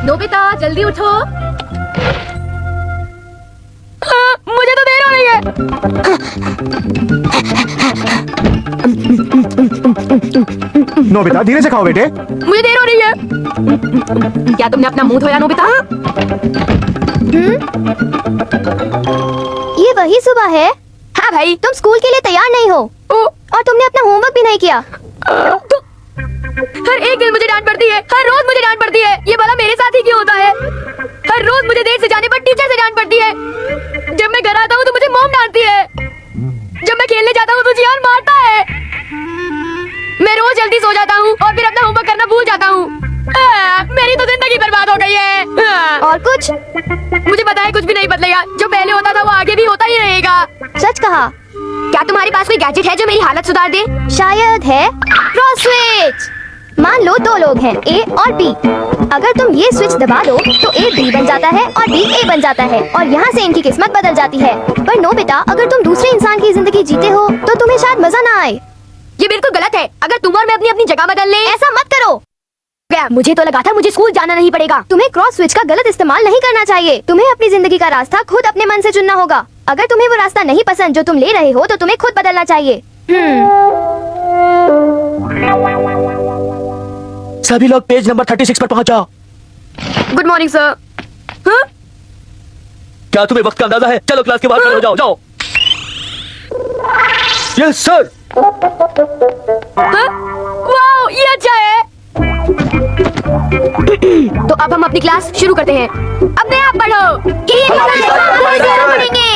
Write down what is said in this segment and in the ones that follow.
Nobita जल्दी उठो। मुझे तो देर हो रही है। नोबिता धीरे से खाओ बेटे। मुझे देर हो रही है। क्या तुमने अपना मुंह धोया नोबिता? ये वही सुबह है? हाँ भाई। तुम स्कूल के लिए तैयार नहीं हो और तुमने अपना होमवर्क भी नहीं किया। हर एक दिन मुझे डांट पड़ती है, हर रोज मुझे डांट पड़ती है। ये भला मेरे साथ ही क्यों होता है? हर रोज मुझे देर से जाने पर टीचर से डांट पड़ती है। जब मैं घर आता हूँ तो मुझे मॉम डांटती है। जब मैं खेलने जाता हूँ तो जियान मारता है। मैं रोज जल्दी सो जाता हूँ और फिर अपना होमवर्क करना भूल जाता हूँ। मेरी तो जिंदगी बर्बाद हो गई है। और कुछ? मुझे पता है कुछ भी नहीं बदलेगा। जो पहले होता था वो आगे भी होता ही रहेगा। सच कहा। क्या तुम्हारे पास कोई गैजेट है जो मेरी हालत सुधार दे? शायद है क्रॉस स्विच। मान लो दो लोग हैं, ए और बी। अगर तुम ये स्विच दबा दो तो ए बी बन जाता है और बी ए बन जाता है और यहाँ से इनकी किस्मत बदल जाती है। पर नोबिता, अगर तुम दूसरे इंसान की जिंदगी जीते हो तो तुम्हें शायद मजा ना आए। ये बिल्कुल गलत है। अगर तुम और मैं अपनी अपनी जगह बदल लें। ऐसा मत करो। गया। मुझे तो लगा था मुझे स्कूल जाना नहीं पड़ेगा। तुम्हें क्रॉस स्विच का गलत इस्तेमाल नहीं करना चाहिए। तुम्हें अपनी जिंदगी का रास्ता खुद अपने मन से चुनना होगा। अगर तुम्हें वो रास्ता नहीं पसंद जो तुम ले रहे हो तो तुम्हें खुद बदलना चाहिए। सभी लोग पेज नंबर 36 पर पहुंच जाओ। Good morning sir. क्या तुम्हें वक्त का अंदाजा है? चलो क्लास के बाहर खड़े हो जाओ। जाओ। Yes sir. वाओ, ये अच्छा है। तो अब हम अपनी क्लास शुरू करते हैं। अपने आप पढ़ो। पढ़ेंगे।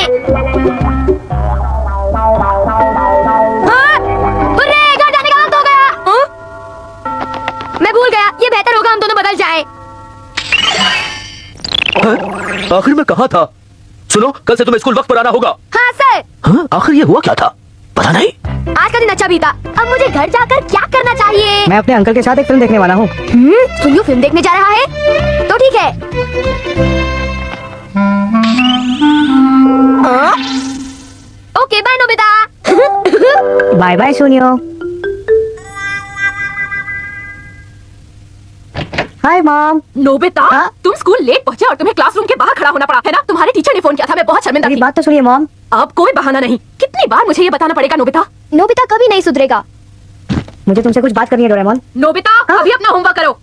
घर जाने का वक्त हो गया। मैं भूल गया। ये बेहतर होगा हम दोनों बदल जाएं। आखिर में कहा था? सुनो, कल से तुम्हें स्कूल वक्त पर आना होगा। हाँ सर। हाँ, आखिर ये हुआ क्या था? पता नहीं। आज का दिन अच्छा बीता। अब मुझे घर जाकर क्या करना चाहिए? मैं अपने अंकल के साथ एक फिल्म देखने वाला हूँ। सुनियो फिल्म देखने जा रहा है? तो ठीक है। Okay bye Nobita. Bye bye Suneo. Hi mom. Nobita, तुम स्कूल लेट पहुंचे और तुम्हें क्लासरूम के बाहर खड़ा होना पड़ा है ना? तुम्हारे टीचर ने फोन किया था। मैं बहुत शर्मिंदा मेरी थी। बात तो सुनिए मॉम। अब कोई बहाना नहीं। कितनी बार मुझे ये बताना पड़ेगा नोबिता? नोबिता कभी नहीं सुधरेगा। मुझे तुमसे कुछ बात करनी है डोरेमोन। नोबिता, अभी अपना होमवर्क करो।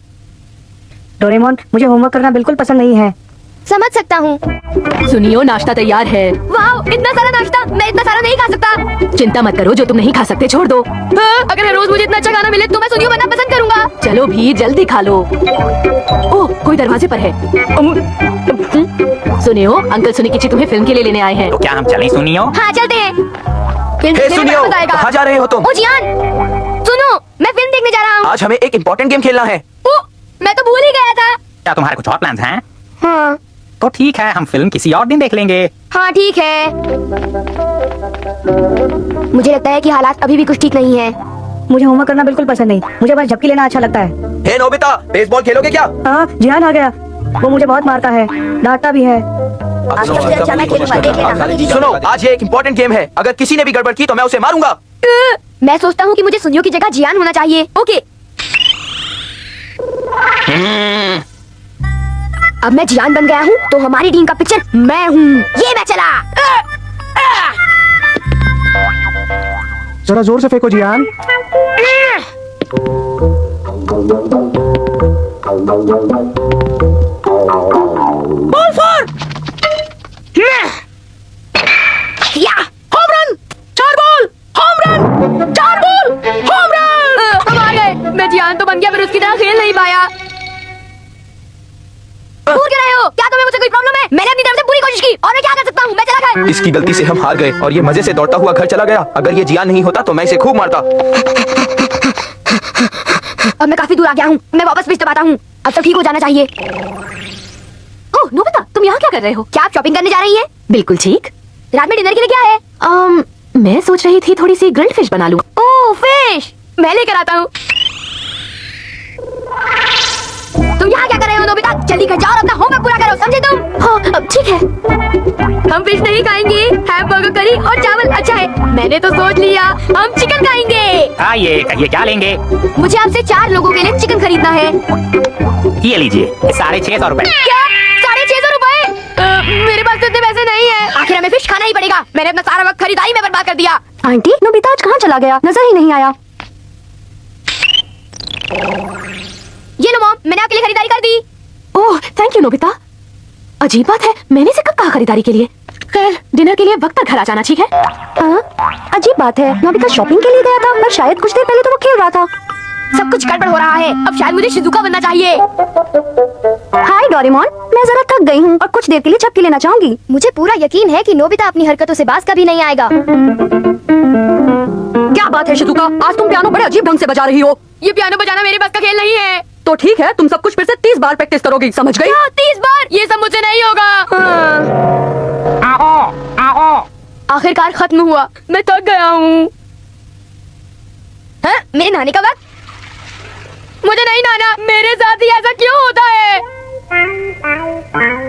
डोरेमोन, मुझे होमवर्क करना बिल्कुल पसंद नहीं है। समझ सकता हूँ। सुनियो, नाश्ता तैयार है। वाह, इतना सारा नाश्ता। मैं इतना सारा नहीं खा सकता। चिंता मत करो, जो तुम नहीं खा सकते छोड़ दो। अगर हर रोज मुझे इतना अच्छा खाना मिले तो मैं सुनियो बनना पसंद करूंगा। चलो भी जल्दी खा लो। ओह, कोई दरवाजे पर है। सुनियो, अंकल सुनिकिची तुम्हें फिल्म के लिए लेने आए हैं। तो क्या हम चलें सुनियो? हाँ चलते हैं। फिल्म हे देखने में सुनियो, मजा आएगा। कहाँ जा रहे हो तुम? ओ जियान, सुनो, मैं फिल्म देखने जा रहा हूँ। आज हमें एक इम्पोर्टेंट गेम खेलना है। मैं तो भूल ही गया था। क्या तुम्हारे कुछ और प्लान्स हैं? हाँ तो ठीक है, हम फिल्म किसी और दिन देख लेंगे। हाँ ठीक है। मुझे लगता है कि हालात अभी भी कुछ ठीक नहीं है। मुझे होमवर्क करना बिल्कुल पसंद नहीं। मुझे बस झपकी लेना अच्छा लगता है। हे नोबिता, बेसबॉल खेलोगे क्या? हाँ, जियान आ गया। वो मुझे बहुत मारता है, डांटता भी है। सुनो, आज ये एक इम्पोर्टेंट गेम है। अगर किसी ने भी गड़बड़ की तो मैं उसे मारूंगा। मैं सोचता हूँ कि मुझे सुनियो की जगह जियान होना चाहिए। ओके। अब मैं जियान बन गया हूँ तो हमारी टीम का पिक्चर मैं हूँ। ये मैं चला। जरा जोर से फेंको जियान। Ball four. या home run. 4 ball home run. 4 ball home run. हम आ गए। मैं जियान तो बन गया पर उसकी तरह खेल नहीं पाया। भूल के रहे हो? क्या तुम्हें मुझसे कोई प्रॉब्लम है? मैंने अपनी तरफ से पूरी कोशिश की और मैं क्या कर सकता हूँ? मैं चला गया। इसकी गलती से हम हार गए और ये मजे से दौड़ता हुआ घर चला गया। अगर ये जियान नहीं होता तो मैं इसे खूब मारता। अब मैं काफी दूर आ गया हूँ। मैं वापस पिच दबाता हूँ। अब सब ठीक हो जाना चाहिए। ओह नोबिता, तुम यहाँ क्या कर रहे हो? क्या आप शॉपिंग करने जा रही हैं? बिल्कुल ठीक। रात में डिनर के लिए क्या है? मैं सोच रही थी थोड़ी सी ग्रिल्ड फिश बना लूं। ओह फिश, मैं लेकर आता हूँ। तुम यहाँ क्या कर रहे हो नोबिता? जल्दी घर जाओ और अपना होमवर्क पूरा करो, समझे तुम? हाँ, अब ठीक है। हम फिश नहीं खाएंगे, हैमबर्गर करी और चावल अच्छा है। मैंने तो सोच लिया हम चिकन खाएंगे। ये क्या लेंगे? मुझे आपसे 4 लोगों के लिए चिकन खरीदना है। ये लीजिए 650 रुपए। क्या 650 रुपए? मेरे पास तो इतने पैसे नहीं है। आखिर हमें फिश खाना ही पड़ेगा। मैंने अपना सारा वक्त खरीदारी में बर्बाद कर दिया। आंटी, नोबिता आज कहाँ चला गया? नजर ही नहीं आया। ये लो मॉम, मैंने आपके लिए खरीदारी कर दी। ओह, थैंक यू नोबिता। अजीब बात है, मैंने से कब कहा खरीदारी के लिए? खैर, डिनर के लिए वक्त पर घर आ जाना ठीक है। हाँ, अजीब बात है, नोबिता शॉपिंग के लिए गया था पर शायद कुछ देर पहले तो वो खेल रहा था। सब कुछ गड़बड़ हो रहा है। अब शायद मुझे शिजुका बनना चाहिए। हाय डोरेमोन, मैं जरा थक गई हूँ और कुछ देर के लिए झपकी लेना चाहूंगी। मुझे पूरा यकीन है कि नोबिता अपनी हरकतों से बाज कभी नहीं आएगा। क्या बात है शिजुका, आज तुम पियानो बड़े अजीब ढंग से बजा रही हो। ये पियानो बजाना मेरे बस का खेल नहीं है। तो ठीक है, तुम सब कुछ फिर से 30 बार प्रैक्टिस करोगी, समझ गई? 30 बार? ये सब मुझसे नहीं होगा। आखिरकार खत्म हुआ, मैं थक गया हूँ। हाँ, मेरे नहाने का वक्त? मुझे नहीं नहाना। मेरे साथ ही ऐसा क्यों होता है?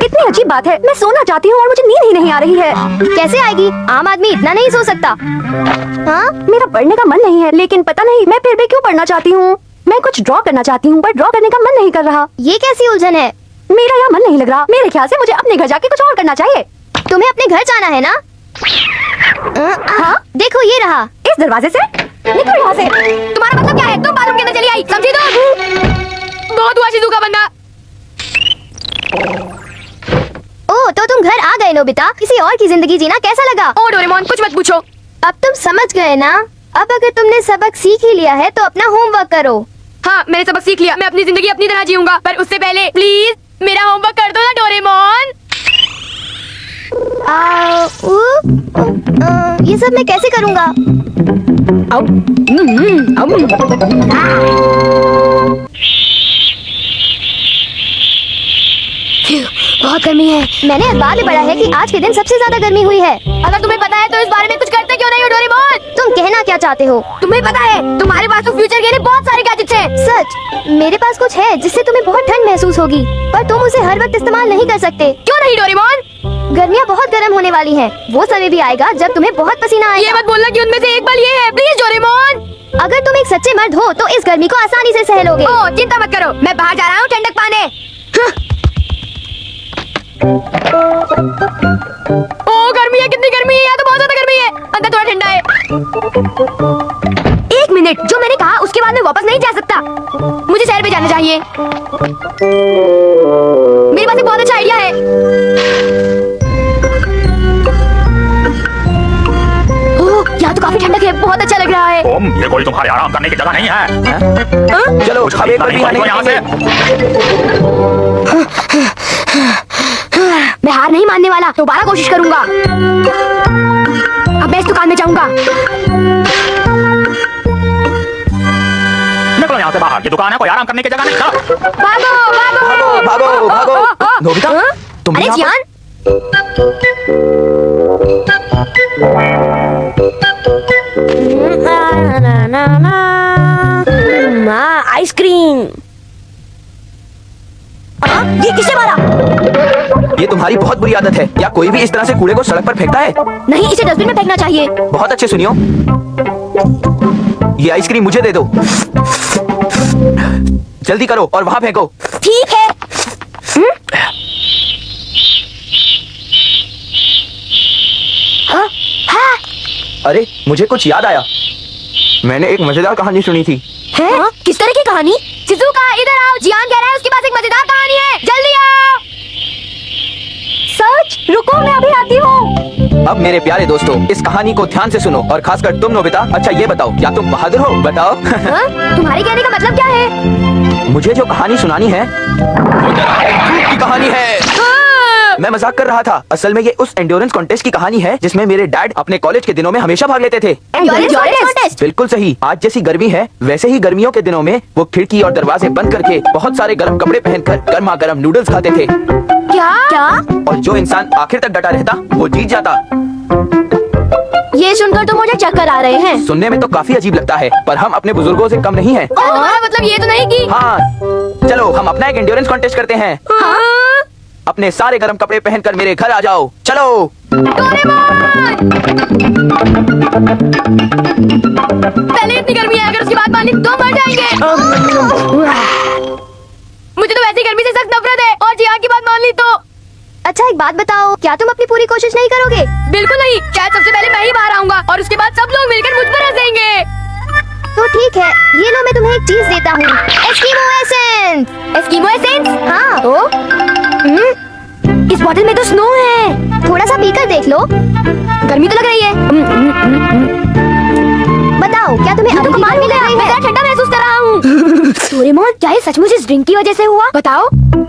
कितनी अजीब बात है, मैं सोना चाहती हूँ और मुझे नींद ही नहीं आ रही है। कैसे आएगी? आम आदमी इतना नहीं सो सकता। हाँ, मेरा पढ़ने का मन नहीं है, लेकिन पता नहीं मैं फिर भी क्यों पढ़ना चाहती हूँ। मैं कुछ ड्रॉ करना चाहती हूँ पर ड्रॉ करने का मन नहीं कर रहा। ये कैसी उलझन है? मेरा यहाँ मन नहीं लग रहा। मेरे ख्याल से मुझे अपने घर जाके कुछ और करना चाहिए। तुम्हें अपने घर जाना है ना? हाँ, देखो ये रहा। इस दरवाजे से निकलो यहाँ से। तुम्हारा मतलब क्या है? तुम बाथरूम के अंदर चली आई, समझी तुम? बहुत हुआ शिजुका बंदा। ओह, तो तुम घर आ गए नोबिता। किसी और की जिंदगी जीना कैसा लगा? ओ डोरेमोन, कुछ मत पूछो। अब तुम समझ गए ना? अब अगर तुमने सबक सीख ही लिया है तो अपना होमवर्क करो। हाँ, मैंने सबक सीख लिया। मैं अपनी जिंदगी अपनी तरह जीऊंगा, पर उससे पहले प्लीज मेरा होमवर्क कर दो ना डोरेमोन। ये सब मैं कैसे करूँगा? बहुत गर्मी है। मैंने अखबार में पढ़ा है कि आज के दिन सबसे ज्यादा गर्मी हुई है। अगर तुम्हें पता है तो इस बारे में कुछ करते क्यों नहीं हो डोरेमोन? तुम कहना क्या चाहते हो? तुम्हें पता है तुम्हारे पास तो फ्यूचर के लिए बहुत सारे गैजेट्स हैं। सच, मेरे पास कुछ है जिससे तुम्हें बहुत ठंड महसूस होगी, पर तुम उसे हर वक्त इस्तेमाल नहीं कर सकते। क्यों नहीं डोरेमोन? गर्मियाँ बहुत गर्म होने वाली हैं। वो समय भी आएगा जब तुम्हें बहुत पसीना ये आएगा। मत बोलना कि उनमें से एक पल ये है। Please Doraemon. अगर तुम एक सच्चे मर्द हो तो इस गर्मी को आसानी से सह लोगे। ओ, चिंता मत करो, मैं बाहर जा रहा हूँ ठंडक पाने। ओ गर्मी है, कितनी गर्मी है यहाँ तो, बहुत ज्यादा गर्मी है। अंदर थोड़ा ठंडा है। 1 मिनट, जो मैंने कहा उसके बाद मैं वापस नहीं जा सकता। मुझे शहर पे जाना चाहिए। मेरे पास एक बहुत अच्छा आइडिया है। ओह, यहाँ तो काफी ठंडक है, बहुत अच्छा लग रहा है। ओम, ये कोई तुम्हारे आराम करने की जगह नहीं है। चलो अब एक बार भी निकलो यहाँ से। मैं हार नहीं मानने वाला, दोबारा कोशिश करूंगा। अब मैं इस दुकान में जाऊंगा। निकलो यहाँ से बाहर, ये दुकान है, कोई आराम करने की जगह नहीं। चलो। भागो भागो भागो भागो। नोबिता, तुम अरे यहाँ पर- जियान, आइसक्रीम। ये किसे मारा? ये तुम्हारी बहुत बुरी आदत है। क्या कोई भी इस तरह से कूड़े को सड़क पर फेंकता है? नहीं, इसे डस्टबिन में फेंकना चाहिए। बहुत अच्छे सुनियो, ये आइसक्रीम मुझे दे दो। जल्दी करो और वहाँ फेंको। ठीक है। अरे मुझे कुछ याद आया, मैंने एक मजेदार कहानी सुनी थी। है? किस तरह की कहानी? शिजुका, इधर आओ। जियान कह रहा है उसके पास एक मजेदार कहानी है, जल्दी आओ। सच? रुको, मैं अभी आती हूँ। अब मेरे प्यारे दोस्तों, इस कहानी को ध्यान से सुनो और खासकर तुम नोबिता। अच्छा ये बताओ, क्या तुम बहादुर हो? बताओ। हाँ? तुम्हारे कहने का मतलब क्या है? मुझे जो कहानी सुनानी है वो की कहानी है। मैं मजाक कर रहा था। असल में ये उस एंड्योरेंस कॉन्टेस्ट की कहानी है जिसमें मेरे डैड अपने कॉलेज के दिनों में हमेशा भाग लेते थे। Endurance contest? बिल्कुल सही। आज जैसी गर्मी है वैसे ही गर्मियों के दिनों में वो खिड़की और दरवाजे बंद करके बहुत सारे गर्म कपड़े पहनकर गर्मा गर्म नूडल्स खाते थे। क्या? और जो इंसान आखिर तक डटा रहता वो जीत जाता। ये सुनकर तो मुझे चक्कर आ रहे हैं। सुनने में तो काफी अजीब लगता है, पर हम अपने बुजुर्गों से कम नहीं हैं। तुम्हारा मतलब ये तो नहीं कि हाँ, चलो हम अपना एक एंड्योरेंस कॉन्टेस्ट करते हैं। हाँ? अपने सारे गर्म कपड़े पहनकर मेरे घर आ जाओ। चलो। पहले इतनी गर्मी है, अगर उसके बाद पानी तो मर जाएंगे। मुझे तो वैसे गर्मी से सख्त नफरत है, और जियान की बात मान ली तो। अच्छा एक बात बताओ, क्या तुम अपनी पूरी कोशिश नहीं करोगे? बिल्कुल नहीं, शायद सबसे पहले मैं ही बाहर आऊंगा और उसके बाद सब लोग मिलकर मुझ पर हंसेंगे। तो ठीक है, ये लो मैं तुम्हें एक चीज देता हूँ, एस्किमो एसेंस। Eskimo essence? हाँ। इस बोतल में तो स्नो है। थोड़ा सा पीकर देख लो। गर्मी तो लग रही है। बताओ, क्या तुम्हें अभी भी गर्मी लग रही मैं है? जरा ठंडा महसूस कर रहा हूँ। डोरेमोन, क्या ये सचमुच इस ड्रिंक की वजह से हुआ? बताओ।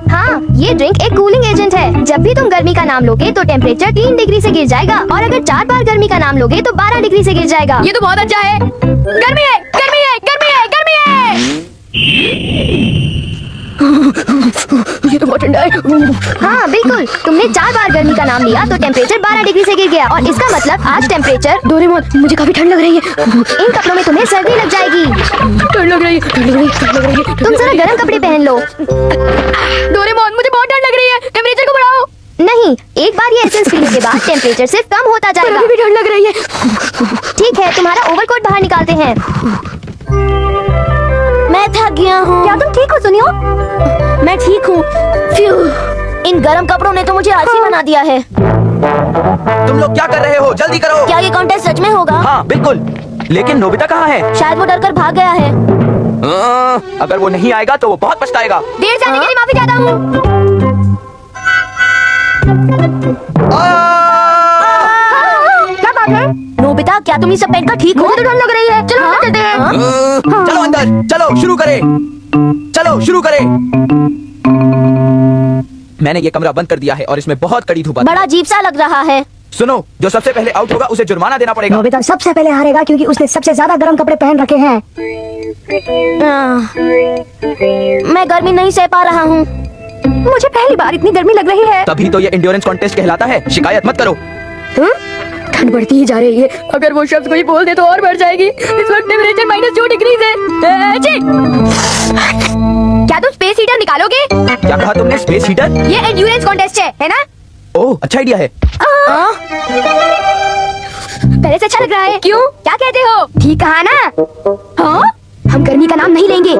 हाँ, ये ड्रिंक एक कूलिंग एजेंट है। जब भी तुम गर्मी का नाम लोगे तो टेम्परेचर 3 डिग्री से गिर जाएगा, और अगर 4 बार गर्मी का नाम लोगे तो 12 डिग्री से गिर जाएगा। ये तो बहुत अच्छा है। गर्मी है, गर्मी है, गर्मी है, गर्मी है। ये तो बहुत ठंडा है। हाँ बिल्कुल, तुमने 4 बार गर्मी का नाम लिया तो टेम्परेचर 12 डिग्री से गिर गया, और इसका मतलब आज टेम्परेचर। डोरेमोन, मुझे काफी ठंड लग रही है। इन कपड़ों में तुम्हें सर्दी लग जाएगी। ठंड लग रही है, ठंड लग रही है, ठंड लग रही है। तुम जरा गर्म कपड़े पहन लो। डोरेमोन, मुझे बहुत ठंड लग रही है, टेम्परेचर को बढ़ाओ। नहीं, एक बार ये एसेंस पीने के बाद टेम्परेचर सिर्फ कम होता पर जाएगा। अभी भी ठंड लग रही है। ठीक है, तुम्हारा ओवरकोट बाहर निकालते हैं। मैं थक गया हूँ। क्या तुम ठीक हो सुनियो? मैं ठीक हूँ। इन गर्म कपड़ों ने तो मुझे आलसी बना दिया है। तुम लोग क्या कर रहे हो? जल्दी करो। क्या ये कॉन्टेस्ट सच में होगा? हाँ बिल्कुल, लेकिन नोबिता कहाँ है? शायद वो डरकर भाग गया है। अगर वो नहीं आएगा तो वो बहुत पछताएगा। देर से आने के लिए माफी चाहता हूँ। क्या बात है? नोबिता, क्या तुम ये सब पहनकर ठीक हो? मुझे तो ठंड लग रही है। चलो अंदर चलते हैं। चलो अंदर, चलो शुरू करें, चलो शुरू करें। मैंने ये कमरा बंद कर दिया है और इसमें बहुत कड़ी धूप आती है। बड़ा अजीब सा लग रहा है। सुनो, जो सबसे पहले आउट होगा उसे जुर्माना देना पड़ेगा। नोबिता सबसे पहले हारेगा क्योंकि उसने सबसे ज्यादा गर्म कपड़े पहन रखे हैं। मैं गर्मी नहीं सह पा रहा हूँ। मुझे पहली बार इतनी गर्मी लग रही है। तभी तो ये एंड्योरेंस कॉन्टेस्ट कहलाता है। शिकायत मत करो। ठंड बढ़ती ही जा रही है। अगर वो शब्द कोई बोल दे तो और बढ़ जाएगी। इस वक्त टेम्परेचर -2 डिग्री है। क्या तुम स्पेस हीटर निकालोगे? क्या कहा तुमने? Space heater? ये एंड्योरेंस कॉन्टेस्ट है ना? ओह, अच्छा आइडिया है। पहले से अच्छा लग रहा है। क्यों? क्या कहते हो? ठीक कहा ना? हाँ? हम गर्मी का नाम नहीं लेंगे।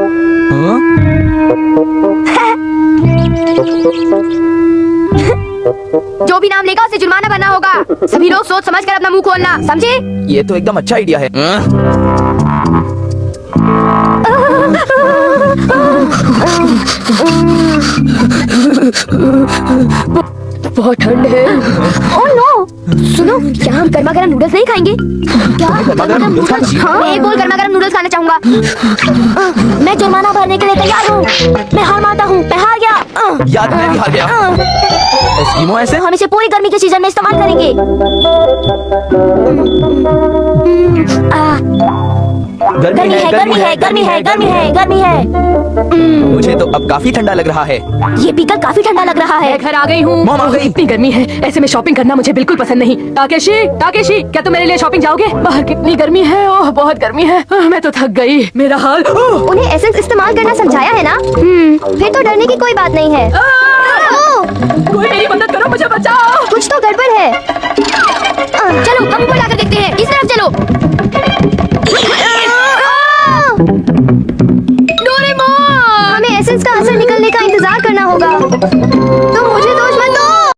जो भी नाम लेगा उसे जुर्माना भरना होगा। सभी लोग सोच समझ कर अपना मुंह खोलना, समझे? ये तो एकदम अच्छा आइडिया है। बहुत ठंड है। Oh no! सुनो, क्या हम गर्मा गर्म नूडल्स नहीं खाएंगे? क्या? गर्मा-गर्म नूडल्स खाना चाहिए? हाँ, मैं एक बोल गर्मा गर्म नूडल्स खाना चाहूंगा। मैं जुर्माना भरने के लिए तैयार हूँ। मैं हार मानता हूँ। मैं हार गया। याद मैं भी हार गया। एस्किमो ऐसे? हम इसे पूरी गर्मी के सीजन में इस्तेमाल करेंगे। गर्मी है, गर्मी है, गर्मी है, गर्मी है, गर्मी है। मुझे तो अब काफी ठंडा लग रहा है। ये पीकर काफी ठंडा लग रहा है। मैं घर आ गई हूँ। मॉम आ गई। इतनी गर्मी है, ऐसे में शॉपिंग करना मुझे बिल्कुल पसंद नहीं। ताकेशी, ताकेशी, क्या तुम मेरे लिए शॉपिंग जाओगे? बाहर कितनी गर्मी है। ओह, बहुत गर्मी है। मैं तो थक गई। मेरा हाल। उन्हें एसेंस इस्तेमाल करना समझाया है ना? फिर तो डरने की कोई बात नहीं है। ओह, कोई मेरी मदद करो, मुझे बचाओ। कुछ तो गड़बड़ है।